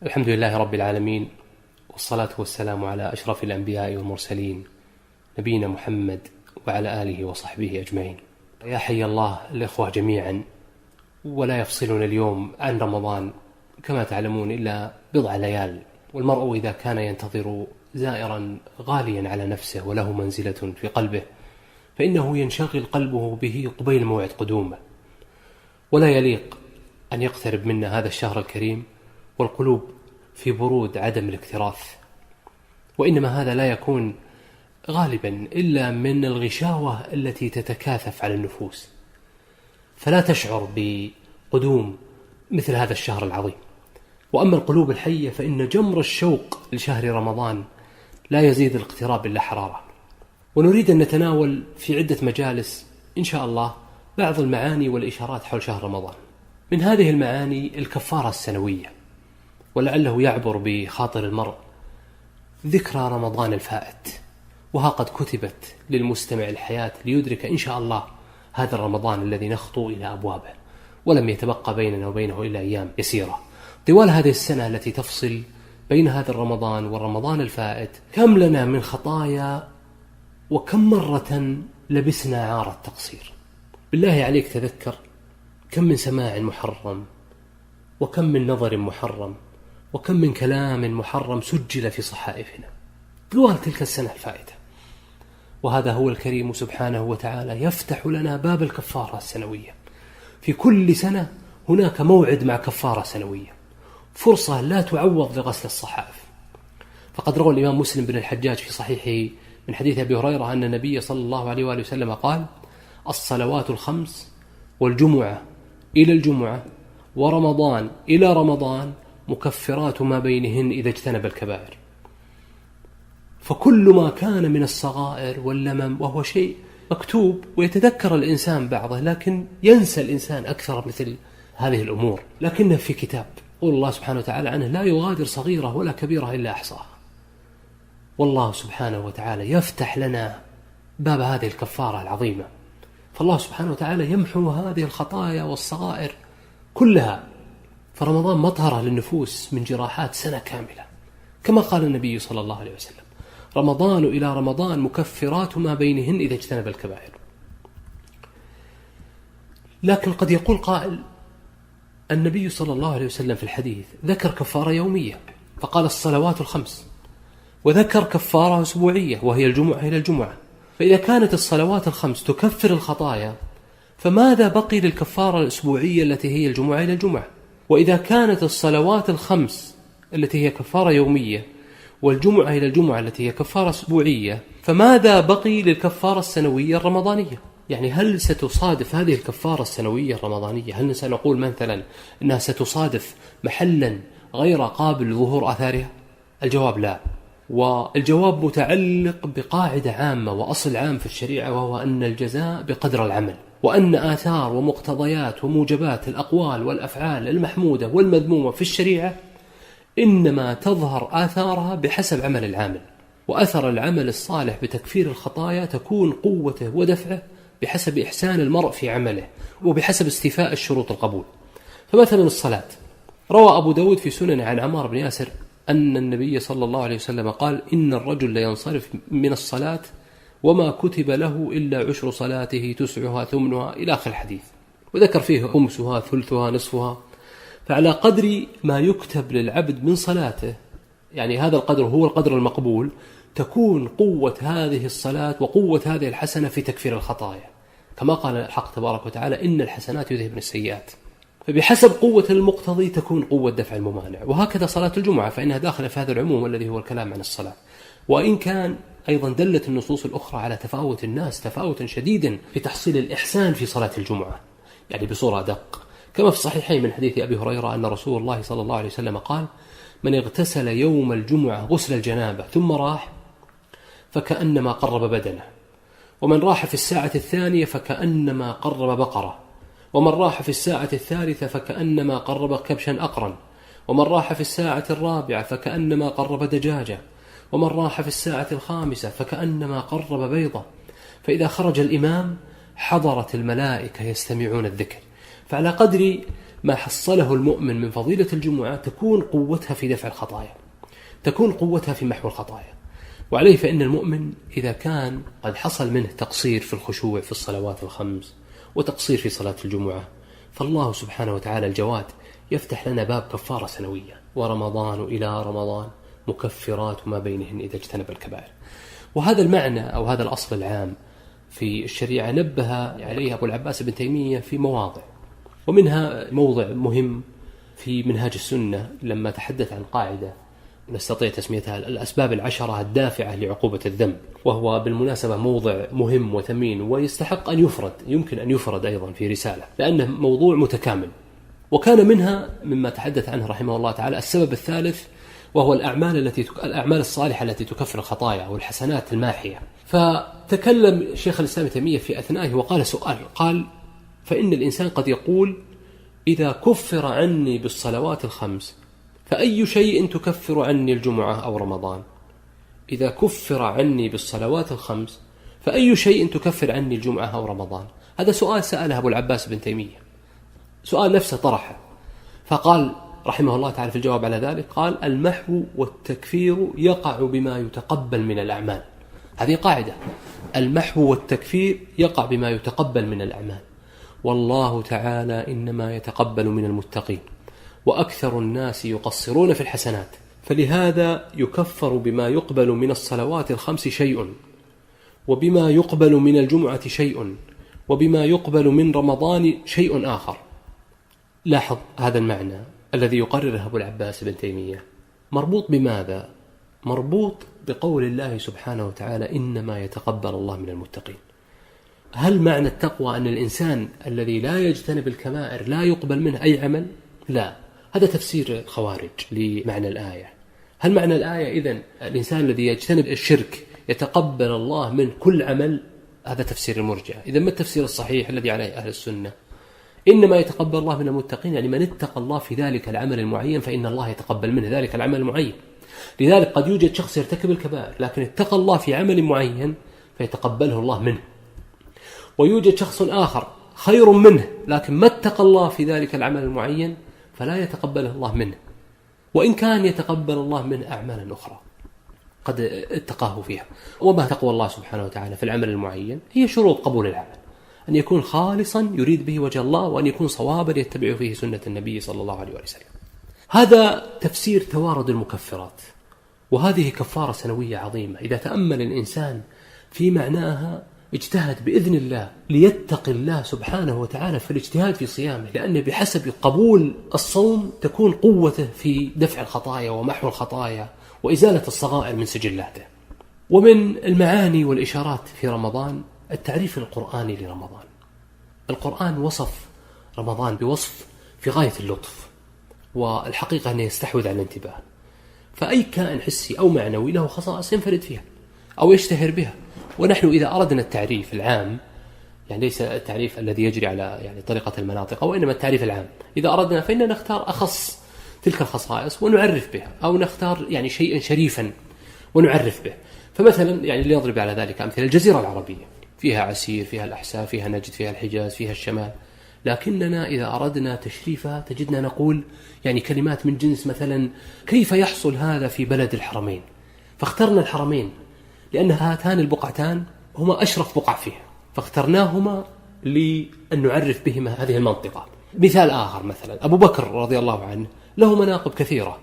الحمد لله رب العالمين، والصلاة والسلام على أشرف الأنبياء والمرسلين نبينا محمد وعلى آله وصحبه أجمعين. يا حي الله الإخوة جميعا، ولا يفصلنا اليوم عن رمضان كما تعلمون إلا بضع ليال، والمرء إذا كان ينتظر زائرا غاليا على نفسه وله منزلة في قلبه فإنه ينشغل قلبه به قبيل موعد قدومه، ولا يليق أن يقترب منا هذا الشهر الكريم والقلوب في برود عدم الاكتراث، وإنما هذا لا يكون غالبا إلا من الغشاوة التي تتكاثف على النفوس، فلا تشعر بقدوم مثل هذا الشهر العظيم. وأما القلوب الحية فإن جمر الشوق لشهر رمضان لا يزيد الاقتراب إلا حرارة. ونريد أن نتناول في عدة مجالس إن شاء الله بعض المعاني والإشارات حول شهر رمضان. من هذه المعاني الكفارة السنوية، ولعله يعبر بخاطر المرء ذكرى رمضان الفائت، وها قد كتبت للمستمع الحياة ليدرك إن شاء الله هذا الرمضان الذي نخطو إلى أبوابه، ولم يتبقى بيننا وبينه إلا أيام يسيرة. طوال هذه السنة التي تفصل بين هذا الرمضان والرمضان الفائت كم لنا من خطايا، وكم مرة لبسنا عار التقصير. بالله عليك تذكر كم من سماع محرم، وكم من نظر محرم، وكم من كلام محرم سجل في صحائفنا طوال تلك السنة الفائتة. وهذا هو الكريم سبحانه وتعالى يفتح لنا باب الكفارة السنوية. في كل سنة هناك موعد مع كفارة سنوية، فرصة لا تعوض لغسل الصحائف. فقد روى الإمام مسلم بن الحجاج في صحيحه من حديث أبي هريرة أن النبي صلى الله عليه وآله وسلم قال: الصلوات الخمس والجمعة إلى الجمعة ورمضان إلى رمضان مكفرات ما بينهن إذا اجتنب الكبائر. فكل ما كان من الصغائر واللمم، وهو شيء مكتوب ويتذكر الإنسان بعضه، لكن ينسى الإنسان أكثر مثل هذه الأمور، لكنه في كتاب قول الله سبحانه وتعالى عنه: لا يغادر صغيرة ولا كبيرة إلا أحصاها. والله سبحانه وتعالى يفتح لنا باب هذه الكفارة العظيمة، فالله سبحانه وتعالى يمحو هذه الخطايا والصغائر كلها. فرمضان مطهرة للنفوس من جراحات سنة كاملة، كما قال النبي صلى الله عليه وسلم: رمضان إلى رمضان مكفرات ما بينهن إذا اجتنب الكبائر. لكن قد يقول قائل: النبي صلى الله عليه وسلم في الحديث ذكر كفارة يومية فقال الصلوات الخمس، وذكر كفارة أسبوعية وهي الجمعة إلى الجمعة، فإذا كانت الصلوات الخمس تكفر الخطايا فماذا بقي للكفارة الأسبوعية التي هي الجمعة إلى الجمعة؟ وإذا كانت الصلوات الخمس التي هي كفارة يومية والجمعة إلى الجمعة التي هي كفارة أسبوعية فماذا بقي للكفارة السنوية الرمضانية؟ يعني هل ستصادف هذه الكفارة السنوية الرمضانية، هل سنقول مثلا أنها ستصادف محلا غير قابل لظهور آثارها؟ الجواب لا. والجواب متعلق بقاعدة عامة وأصل عام في الشريعة، وهو أن الجزاء بقدر العمل، وأن آثار ومقتضيات وموجبات الأقوال والأفعال المحمودة والمذمومة في الشريعة إنما تظهر آثارها بحسب عمل العامل، وأثر العمل الصالح بتكفير الخطايا تكون قوته ودفعه بحسب إحسان المرء في عمله وبحسب استيفاء الشروط القبول. فمثلا الصلاة، روى أبو داود في سنن عن عمار بن ياسر أن النبي صلى الله عليه وسلم قال: إن الرجل لينصرف من الصلاة وما كتب له إلا عشر صلاته تسعها ثمنها إلى آخر الحديث، وذكر فيه خمسها ثلثها نصفها. فعلى قدر ما يكتب للعبد من صلاته، يعني هذا القدر هو القدر المقبول، تكون قوة هذه الصلاة وقوة هذه الحسنة في تكفير الخطايا، كما قال الحق تبارك وتعالى: إن الحسنات يذهبن السيئات. فبحسب قوة المقتضي تكون قوة دفع الممانع. وهكذا صلاة الجمعة فإنها داخلة في هذا العموم الذي هو الكلام عن الصلاة، وإن كان أيضا دلت النصوص الأخرى على تفاوت الناس تفاوتا شديدا في تحصيل الإحسان في صلاة الجمعة، يعني بصورة دق، كما في الصحيحين من حديث أبي هريرة أن رسول الله صلى الله عليه وسلم قال: من اغتسل يوم الجمعة غسل الجنابة ثم راح فكأنما قرب بدنه، ومن راح في الساعة الثانية فكأنما قرب بقرة، ومن راح في الساعة الثالثة فكأنما قرب كبشا أقرا، ومن راح في الساعة الرابعة فكأنما قرب دجاجة، ومن راح في الساعة الخامسة فكأنما قرب بيضة. فإذا خرج الإمام حضرت الملائكة يستمعون الذكر. فعلى قدر ما حصله المؤمن من فضيلة الجمعة تكون قوتها في دفع الخطايا، تكون قوتها في محو الخطايا. وعليه فإن المؤمن إذا كان قد حصل منه تقصير في الخشوع في الصلوات الخمس وتقصير في صلاة الجمعة، فالله سبحانه وتعالى الجواد يفتح لنا باب كفارة سنوية، ورمضان إلى رمضان مكفرات ما بينهن إذا اجتنب الكبائر. وهذا المعنى أو هذا الأصل العام في الشريعة نبه عليه أبو العباس بن تيمية في مواضع، ومنها موضع مهم في منهاج السنة لما تحدث عن قاعدة نستطيع تسميتها الأسباب العشرة الدافعة لعقوبة الذنب، وهو بالمناسبة موضع مهم وثمين ويستحق أن يفرد، يمكن أن يفرد أيضا في رسالة، لأنه موضوع متكامل. وكان منها مما تحدث عنه رحمه الله تعالى السبب الثالث، وهو الأعمال الصالحة التي تكفر الخطايا أو الحسنات الماحية. فتكلم شيخ الإسلام تيمية في أثنائه وقال سؤال، قال: فإن الإنسان قد يقول إذا كفر عني بالصلوات الخمس فأي شيء تكفر عني الجمعة أو رمضان؟ إذا كفر عني بالصلوات الخمس فأي شيء تكفر عني الجمعة أو رمضان؟ هذا سؤال سأله أبو العباس بن تيمية، سؤال نفسه طرحه، فقال رحمه الله تعالى في الجواب على ذلك، قال: المحو والتكفير يقع بما يتقبل من الأعمال. هذه قاعدة، المحو والتكفير يقع بما يتقبل من الأعمال، والله تعالى إنما يتقبل من المتقين، وأكثر الناس يقصرون في الحسنات، فلهذا يكفر بما يقبل من الصلوات الخمس شيء، وبما يقبل من الجمعة شيء، وبما يقبل من رمضان شيء آخر. لاحظ هذا المعنى الذي يقرره أبو العباس بن تيمية مربوط بماذا؟ مربوط بقول الله سبحانه وتعالى: إنما يتقبل الله من المتقين. هل معنى التقوى أن الإنسان الذي لا يجتنب الكبائر لا يقبل منه أي عمل؟ لا، هذا تفسير الخوارج لمعنى الآية. هل معنى الآية إذن الإنسان الذي يجتنب الشرك يتقبل الله من كل عمل؟ هذا تفسير المرجئة. إذن ما التفسير الصحيح الذي عليه أهل السنة؟ إنما يتقبل الله من المتقين، يعني من اتقى الله في ذلك العمل المعين فإن الله يتقبل منه ذلك العمل المعين. لذلك قد يوجد شخص يرتكب الكبائر لكن اتقى الله في عمل معين فيتقبله الله منه، ويوجد شخص آخر خير منه لكن ما اتقى الله في ذلك العمل المعين فلا يتقبله الله منه، وإن كان يتقبل الله منه أعمالا أخرى قد اتقاه فيها. وما تقوى الله سبحانه وتعالى في العمل المعين هي شروط قبول العمل: أن يكون خالصا يريد به وجه الله، وأن يكون صوابا يتبع فيه سنة النبي صلى الله عليه وسلم. هذا تفسير توارد المكفرات، وهذه كفارة سنوية عظيمة. إذا تأمل الإنسان في معناها اجتهد بإذن الله ليتقي الله سبحانه وتعالى في الاجتهاد في صيامه، لأن بحسب قبول الصوم تكون قوته في دفع الخطايا ومحو الخطايا وإزالة الصغائر من سجلاته. ومن المعاني والإشارات في رمضان التعريف القرآني لرمضان. القرآن وصف رمضان بوصف في غاية اللطف، والحقيقة أنه يستحوذ على الانتباه، فأي كائن حسي أو معنوي له خصائص ينفرد فيها أو يشتهر بها. ونحن إذا أردنا التعريف العام، يعني ليس التعريف الذي يجري على يعني طريقة المناطق، وإنما التعريف العام، إذا أردنا فإننا نختار أخص تلك الخصائص ونعرف بها، أو نختار يعني شيئا شريفا ونعرف به. فمثلا يعني لنضرب على ذلك أمثلة: الجزيرة العربية فيها عسير، فيها الأحساء، فيها نجد، فيها الحجاز، فيها الشمال، لكننا إذا أردنا تشريفها تجدنا نقول يعني كلمات من جنس مثلا: كيف يحصل هذا في بلد الحرمين؟ فاخترنا الحرمين لأن هاتان البقعتان هما أشرف بقع فيها، فاخترناهما لأن نعرف بهما هذه المنطقة. مثال آخر مثلا: أبو بكر رضي الله عنه له مناقب كثيرة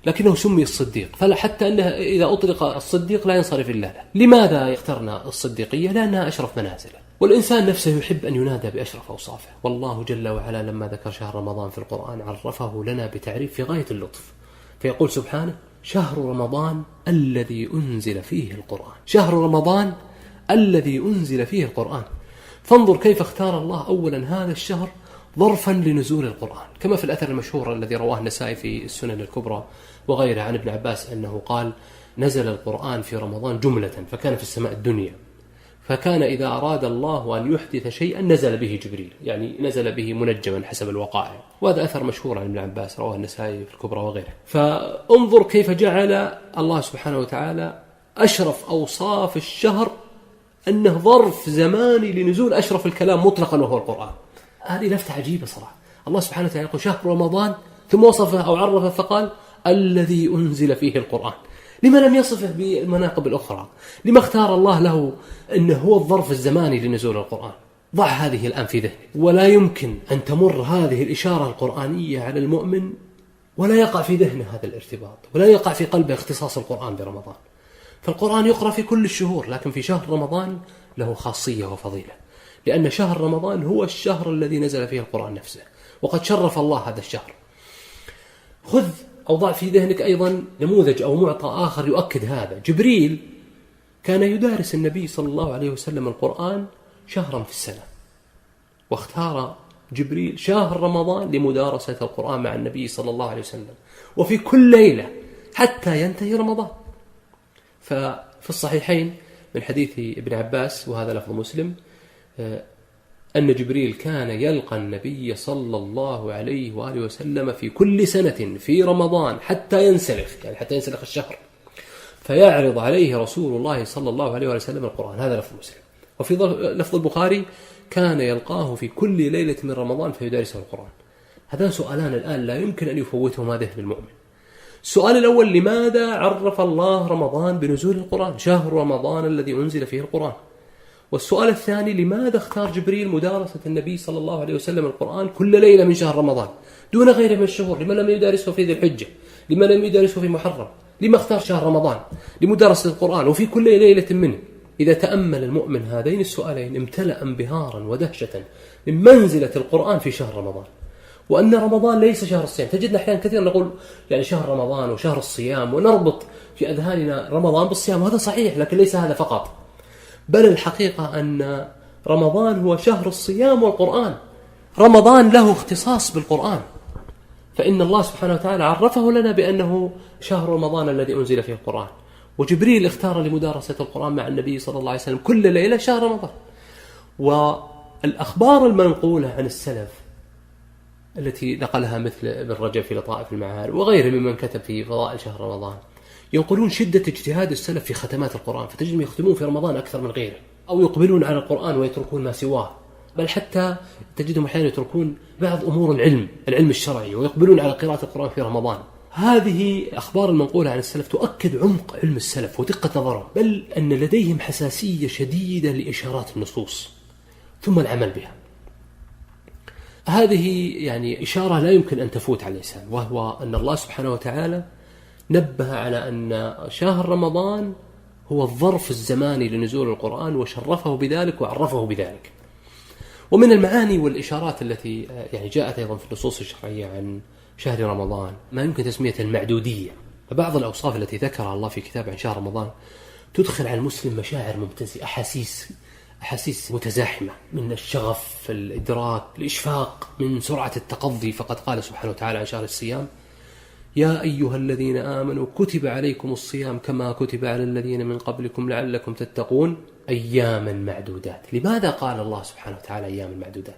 لكنه سمي الصديق، فلا حتى أنه إذا أطلق الصديق لا ينصرف إلا له. لماذا اخترنا الصديقية؟ لأنها أشرف منازله، والإنسان نفسه يحب أن ينادى بأشرف أوصافه. والله جل وعلا لما ذكر شهر رمضان في القرآن عرفه لنا بتعريف في غاية اللطف، فيقول سبحانه: شهر رمضان الذي أنزل فيه القرآن. شهر رمضان الذي أنزل فيه القرآن. فانظر كيف اختار الله أولا هذا الشهر ظرفا لنزول القرآن، كما في الأثر المشهور الذي رواه النسائي في السنن الكبرى وغيره عن ابن عباس أنه قال: نزل القرآن في رمضان جملة فكان في السماء الدنيا، فكان إذا أراد الله أن يحدث شيئا نزل به جبريل، يعني نزل به منجما حسب الوقائع. وهذا أثر مشهور عن ابن عباس رواه النسائي في الكبرى وغيره. فانظر كيف جعل الله سبحانه وتعالى أشرف أوصاف الشهر أنه ظرف زماني لنزول أشرف الكلام مطلقا وهو القرآن. هذه لفتة عجيبة صراحة. الله سبحانه وتعالى يقول شهر رمضان، ثم وصفه أو عرفه فقال الذي أنزل فيه القرآن. لما لم يصفه بالمناقب الأخرى؟ لما اختار الله له أنه هو الظرف الزماني لنزول القرآن؟ ضع هذه الآن في ذهنك، ولا يمكن أن تمر هذه الإشارة القرآنية على المؤمن ولا يقع في ذهنه هذا الارتباط، ولا يقع في قلبه اختصاص القرآن برمضان. فالقرآن يقرأ في كل الشهور، لكن في شهر رمضان له خاصية وفضيلة، لأن شهر رمضان هو الشهر الذي نزل فيه القرآن نفسه، وقد شرف الله هذا الشهر. خذ أو ضع في ذهنك أيضا نموذج أو معطى آخر يؤكد هذا. جبريل كان يدارس النبي صلى الله عليه وسلم القرآن شهرا في السنة، واختار جبريل شهر رمضان لمدارسة القرآن مع النبي صلى الله عليه وسلم، وفي كل ليلة حتى ينتهي رمضان. ففي الصحيحين من حديث ابن عباس، وهذا لفظ مسلم، أن جبريل كان يلقى النبي صلى الله عليه وآله وسلم في كل سنة في رمضان حتى ينسلخ، يعني حتى ينسلخ الشهر، فيعرض عليه رسول الله صلى الله عليه وآله وسلم القرآن. هذا لفظ مسلم. وفي لفظ البخاري كان يلقاه في كل ليلة من رمضان فيدارسه القرآن. هذان سؤالان الآن لا يمكن أن يفوتهما ذهن المؤمن. السؤال الأول: لماذا عرف الله رمضان بنزول القرآن؟ شهر رمضان الذي أنزل فيه القرآن. والسؤال الثاني: لماذا اختار جبريل مدارسة النبي صلى الله عليه وسلم القرآن كل ليلة من شهر رمضان دون غيره من الشهور؟ لما لم يدارسه في ذي الحجة؟ لما لم يدارسه في محرم؟ لما اختار شهر رمضان لمدارسة القرآن وفي كل ليلة منه؟ إذا تأمل المؤمن هذين السؤالين امتلأ انبهارا ودهشة من منزلة القرآن في شهر رمضان، وأن رمضان ليس شهر الصيام. تجدنا أحيانا كثيرا نقول يعني شهر رمضان وشهر الصيام، ونربط في أذهاننا رمضان بالصيام، وهذا صحيح، لكن ليس هذا فقط، بل الحقيقة أن رمضان هو شهر الصيام والقرآن. رمضان له اختصاص بالقرآن، فإن الله سبحانه وتعالى عرفه لنا بأنه شهر رمضان الذي أنزل فيه القرآن، وجبريل اختار لمدارسة القرآن مع النبي صلى الله عليه وسلم كل ليلة شهر رمضان. والأخبار المنقولة عن السلف التي نقلها مثل ابن رجب في لطائف المعارف وغيره ممن كتب في فضائل شهر رمضان ينقلون شدة اجتهاد السلف في ختمات القرآن، فتجدهم يختمون في رمضان أكثر من غيره، أو يقبلون على القرآن ويتركون ما سواه، بل حتى تجدهم أحيانا يتركون بعض أمور العلم الشرعي ويقبلون على قراءة القرآن في رمضان. هذه أخبار المنقولة عن السلف تؤكد عمق علم السلف ودقة نظرهم، بل أن لديهم حساسية شديدة لإشارات النصوص ثم العمل بها. هذه يعني إشارة لا يمكن أن تفوت على الإنسان، وهو أن الله سبحانه وتعالى نبه على أن شهر رمضان هو الظرف الزماني لنزول القرآن، وشرفه بذلك وعرفه بذلك. ومن المعاني والإشارات التي يعني جاءت أيضا في النصوص الشرعية عن شهر رمضان ما يمكن تسمية المعدودية. فبعض الأوصاف التي ذكرها الله في كتاب عن شهر رمضان تدخل على المسلم مشاعر ممتزئة، أحاسيس متزاحمة من الشغف، الإدراك، الإشفاق، من سرعة التقضي. فقد قال سبحانه وتعالى عن شهر الصيام: يا أيها الذين آمنوا كتب عليكم الصيام كما كتب على الذين من قبلكم لعلكم تتقون أياما معدودات. لماذا قال الله سبحانه وتعالى أياما معدودات؟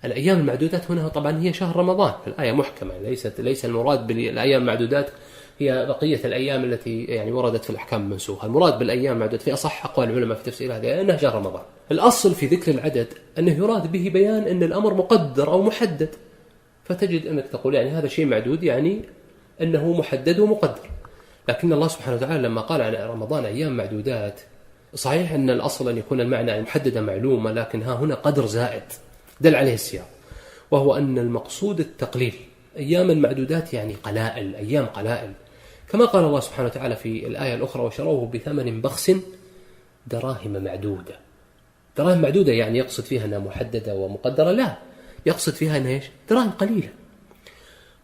الأيام المعدودات هنا طبعا هي شهر رمضان، الآية محكمة، ليس المراد بالأيام المعدودات هي بقية الأيام التي يعني وردت في الأحكام المنسوخة. المراد بالأيام المعدودات في أصح أقوال العلماء في تفسير هذه أنها شهر رمضان. الأصل في ذكر العدد أنه يراد به بيان أن الأمر مقدر أو محدد، فتجد أنك تقول يعني هذا شيء معدود يعني أنه محدد ومقدر. لكن الله سبحانه وتعالى لما قال عن رمضان أيام معدودات، صحيح أن الأصل أن يكون المعنى محددة معلومة، لكن ها هنا قدر زائد دل عليه السياق، وهو أن المقصود التقليل. أياما معدودات يعني قلائل، أيام قلائل، كما قال الله سبحانه وتعالى في الآية الأخرى: وشروه بثمن بخس دراهم معدودة. دراهم معدودة يعني يقصد فيها أنها محددة ومقدرة؟ لا، يقصد فيها أنها دراهم قليلة.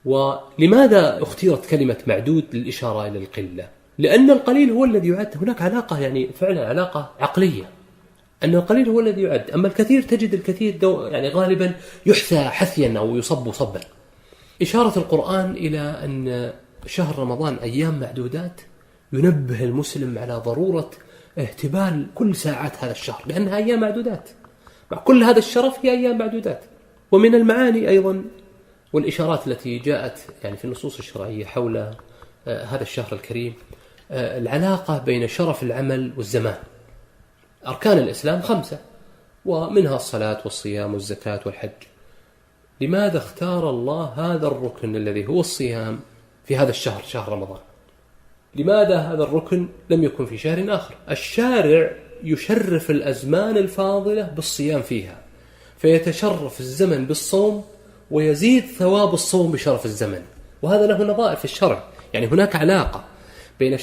ولماذا اختيرت كلمة معدود للإشارة إلى القلة؟ لأن القليل هو الذي يعد. هناك علاقة يعني فعلا علاقة عقلية، أن القليل هو الذي يعد، أما الكثير تجد الكثير يعني غالبا يحثى حثيا أو يصب صبا. إشارة القرآن إلى أن شهر رمضان أيام معدودات ينبه المسلم على ضرورة اهتبال كل ساعات هذا الشهر، لأنها أيام معدودات، مع كل هذا الشرف هي أيام معدودات. ومن المعاني أيضا والإشارات التي جاءت يعني في النصوص الشرعية حول هذا الشهر الكريم العلاقة بين شرف العمل والزمان. أركان الإسلام 5، ومنها الصلاة والصيام والزكاة والحج. لماذا اختار الله هذا الركن الذي هو الصيام في هذا الشهر، شهر رمضان؟ لماذا هذا الركن لم يكن في شهر آخر؟ الشارع يشرف الأزمان الفاضلة بالصيام فيها، فيتشرف الزمن بالصوم ويزيد ثواب الصوم بشرف الزمن، وهذا له نظائر في الشرع. يعني هناك علاقة بين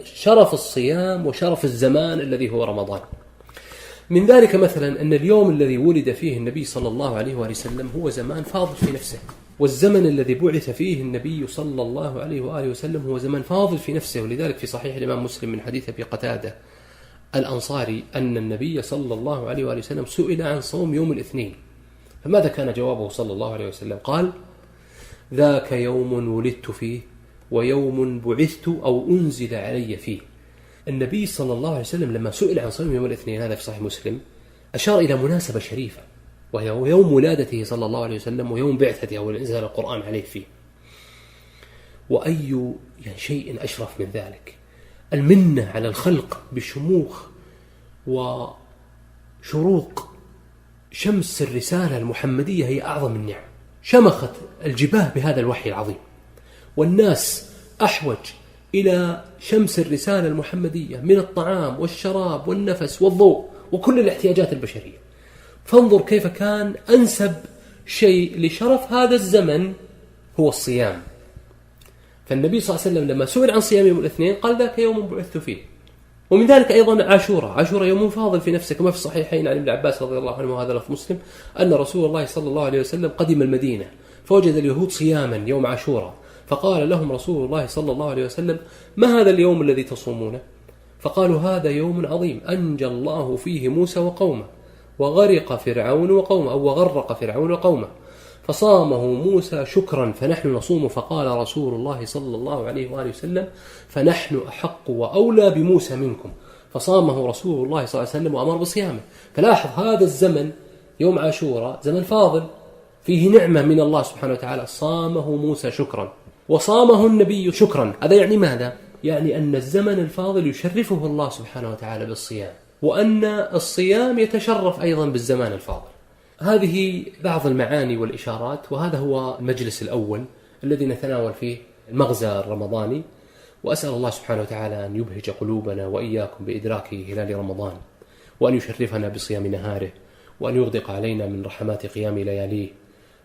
شرف الصيام وشرف الزمان الذي هو رمضان. من ذلك مثلا أن اليوم الذي ولد فيه النبي صلى الله عليه وآله وسلم هو زمان فاضل في نفسه، والزمن الذي بعث فيه النبي صلى الله عليه وآله وسلم هو زمن فاضل في نفسه. ولذلك في صحيح الإمام مسلم من حديث أبي قتادة الأنصاري أن النبي صلى الله عليه وآله وسلم سئل عن صوم يوم الاثنين، فماذا كان جوابه صلى الله عليه وسلم؟ قال: ذاك يوم ولدت فيه ويوم بعثت أو أنزل علي فيه. النبي صلى الله عليه وسلم لما سئل عن صوم يوم الاثنين، هذا في صحيح مسلم، أشار إلى مناسبة شريفة، وهي يوم ولادته صلى الله عليه وسلم ويوم بعثته أو إنزال القرآن عليه فيه. وأي شيء أشرف من ذلك؟ المنة على الخلق بشموخ وشروق شمس الرسالة المحمدية هي أعظم النعم. شمخت الجباه بهذا الوحي العظيم، والناس أحوج إلى شمس الرسالة المحمدية من الطعام والشراب والنفس والضوء وكل الاحتياجات البشرية. فانظر كيف كان أنسب شيء لشرف هذا الزمن هو الصيام. فالنبي صلى الله عليه وسلم لما سئل عن صيام يوم الاثنين قال: ذاك يوم بعثت فيه. ومن ذلك أيضا عاشوراء يوم فاضل في نفسه، كما في الصحيحين عن ابن عباس رضي الله عنه وهذا لفظ مسلم أن رسول الله صلى الله عليه وسلم قدم المدينة فوجد اليهود صياما يوم عاشوراء، فقال لهم رسول الله صلى الله عليه وسلم: ما هذا اليوم الذي تصومونه؟ فقالوا: هذا يوم عظيم أنجى الله فيه موسى وقومه وغرق فرعون وقومه، أو وغرق فرعون وقومه، فصامه موسى شكرا فنحن نصوم. فقال رسول الله صلى الله عليه وآله وسلم: فنحن أحق وأولى بموسى منكم. فصامه رسول الله صلى الله عليه وسلم وأمر بصيامه. فلاحظ هذا الزمن يوم عاشوراء زمن فاضل فيه نعمة من الله سبحانه وتعالى، صامه موسى شكرا وصامه النبي شكرا. هذا يعني ماذا؟ يعني أن الزمن الفاضل يشرفه الله سبحانه وتعالى بالصيام، وأن الصيام يتشرف أيضا بالزمان الفاضل. هذه بعض المعاني والإشارات، وهذا هو المجلس الأول الذي نتناول فيه المغزى الرمضاني. وأسأل الله سبحانه وتعالى أن يبهج قلوبنا وإياكم بإدراك هلال رمضان، وأن يشرفنا بصيام نهاره، وأن يغدق علينا من رحمات قيام لياليه،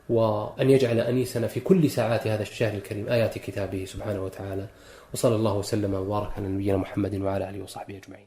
وأن يجعل أنيسنا في كل ساعات هذا الشهر الكريم آيات كتابه سبحانه وتعالى. وصلى الله وسلم وبارك على نبينا محمد وعلى آله وصحبه أجمعين.